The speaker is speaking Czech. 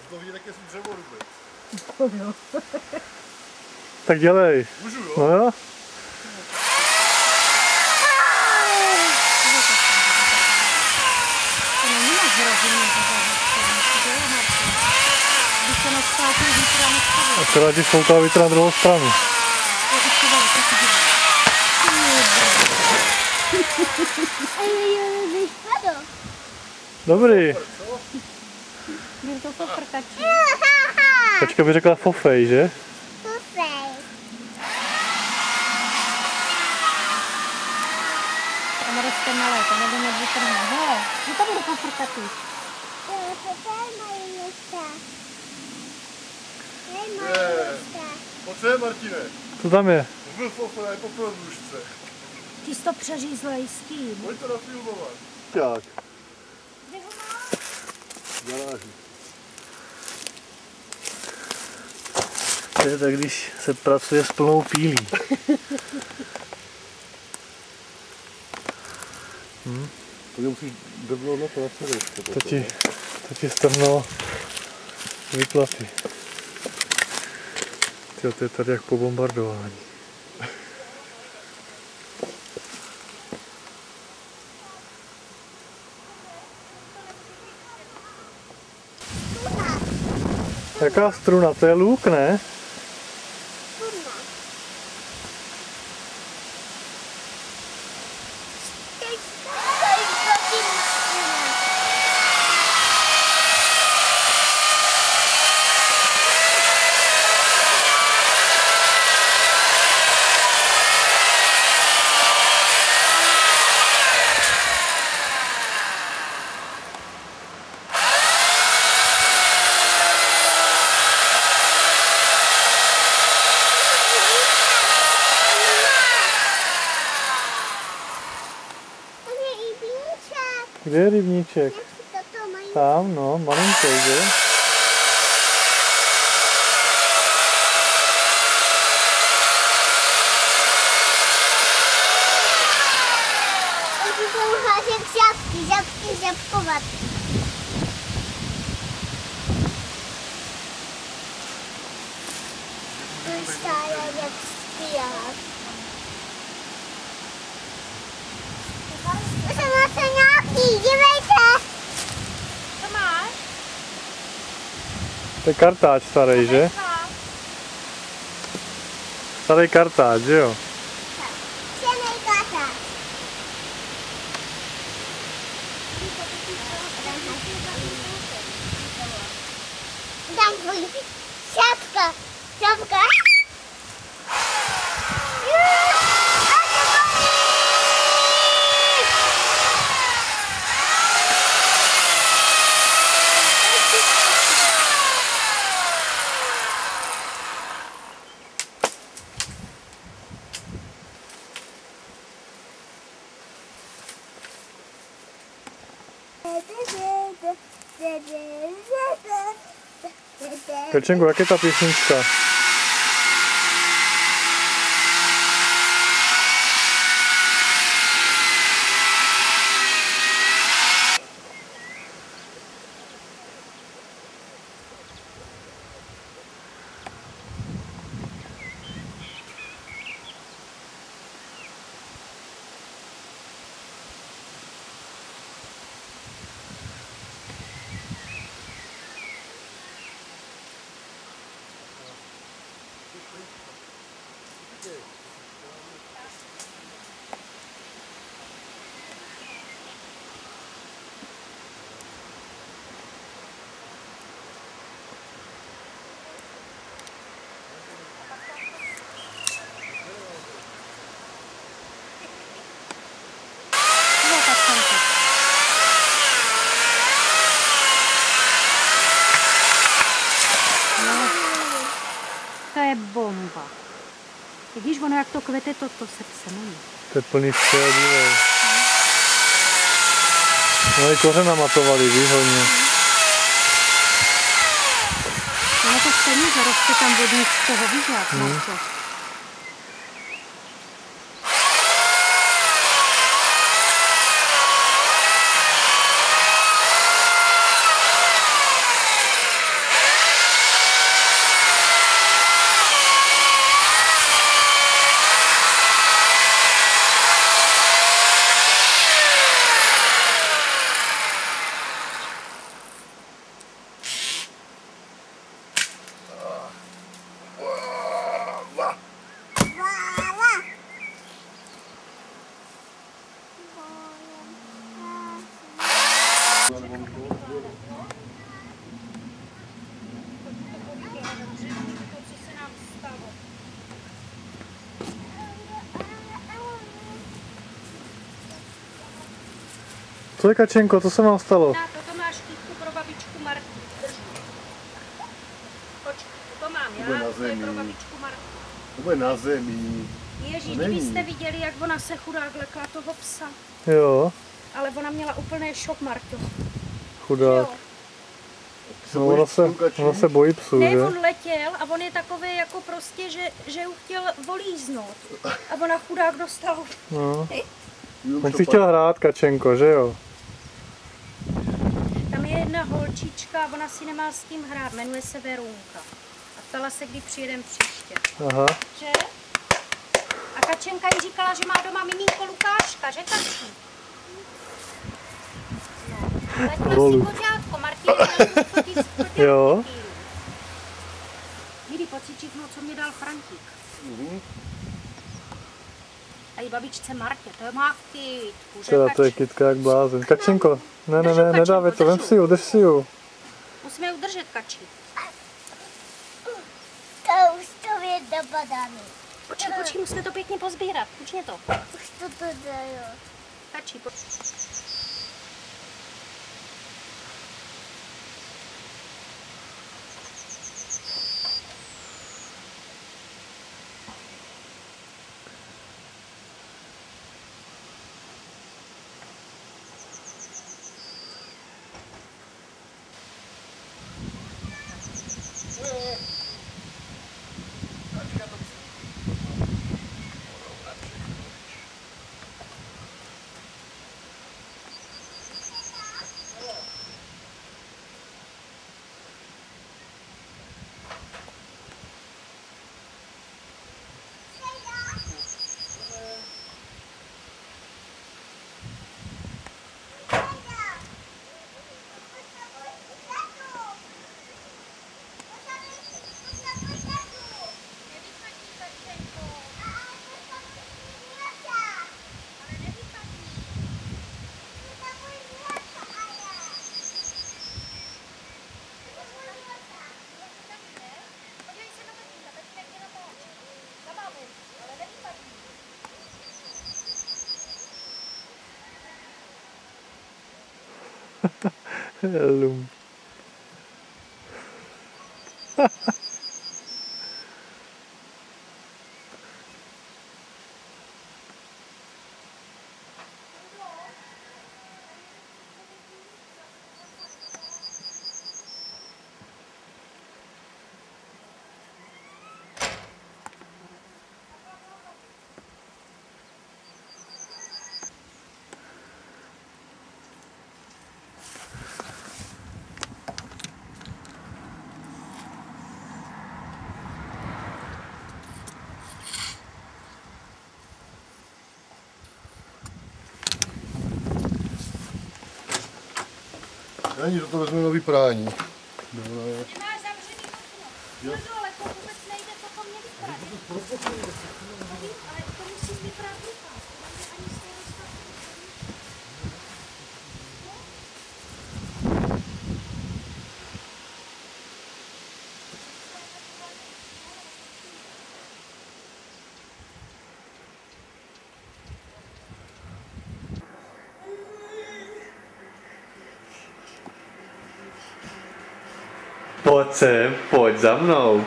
To vidí také si dřevorubec. To jo. Tak dělej. Můžu, jo? No jo. To není moc hrozně. Když se nestátí vítr a nestaví. Akorát ti foukala vítr na druhou stranu. Dobrý. Byl to pofrkačí. Počka by řekla fofej, že? Tam roste malé, to nebo nevytrhne. Hele, že to bude pofrkatý. Pojď sem, Martine. Co tam je? Byl fofej po prodlužce. Ty jsi to přeřízlej s tím. Pojď to nafilmovat. Jak? Kde ho máš? Garáži. To je tak, když se pracuje s plnou pílí. To musíš drbnout na to na předečku. To ti strhlo výplaty. Tyjo, to je tady jak po bombardování. Jaká struna? To je luk, ne? Kde je rybníček? Tam, no, malinký, že? Žabkovat. To stále jak zpívat. To jsem zase nějaký, dívejte. Co máš? To je kartáč starý, že? Starý kartáč, že jo? Černý katáč. Dám tvůj šapka. Šapka. Krčenko, jak je ta písnička? To je bomba. Vidíš, ono jak to kvete, to se psemení. To je plný vše, dívej. No i koře namatovali, víš, hodně. Ono to stejně, že roste tam vodník z toho, víš, jak máš to. Co je, Kačenko, co se vám stalo? Táto, to máš kytku pro babičku Martu. Počkej, to mám já, Bude na to je pro zemi. babičku Martu. To bude na zemi. Ježíš, To není. kdybyste viděli, jak ona se chudák lekla toho psa. Jo, Ale ona měla úplně šok, Marto. chudák. Jo. No, ona se bojí psů, Ne, že? on letěl a on je takový jako prostě, že ho chtěl volíznout. A ona chudák dostala. No. On si chtěl hrát, Kačenko, že jo? Tam je jedna holčička a ona si nemá s tím hrát, jmenuje se Verunka. A ptala se, kdy přijedem příště. Aha. Že? A Kačenka jí říkala, že má doma miminko Lukáška, že Kačí? No. Lekla si koťátko, Martin, Jo. Jdi pocítit, no, co mě dal Frantík. A i babičce Martě, to má kytku, že Teda to je Kačí? kytka jak blázen. Kačenko, ne, nedávej to, vem si ju, drž si ju. Musíme ji udržet, Kačí. To už to je dobadaný. Počkej, musíme to pěkně pozbírat. Počně to. Už to dají. Kačí, Lum. Ani do toho vezme nový prání. Ty máš zavřený okno. No dole, to vůbec nejde, to po mně vypadá. Ale to musím vyprát ruka. To ani z toho stavu. Pojď sem, pojď za mnou.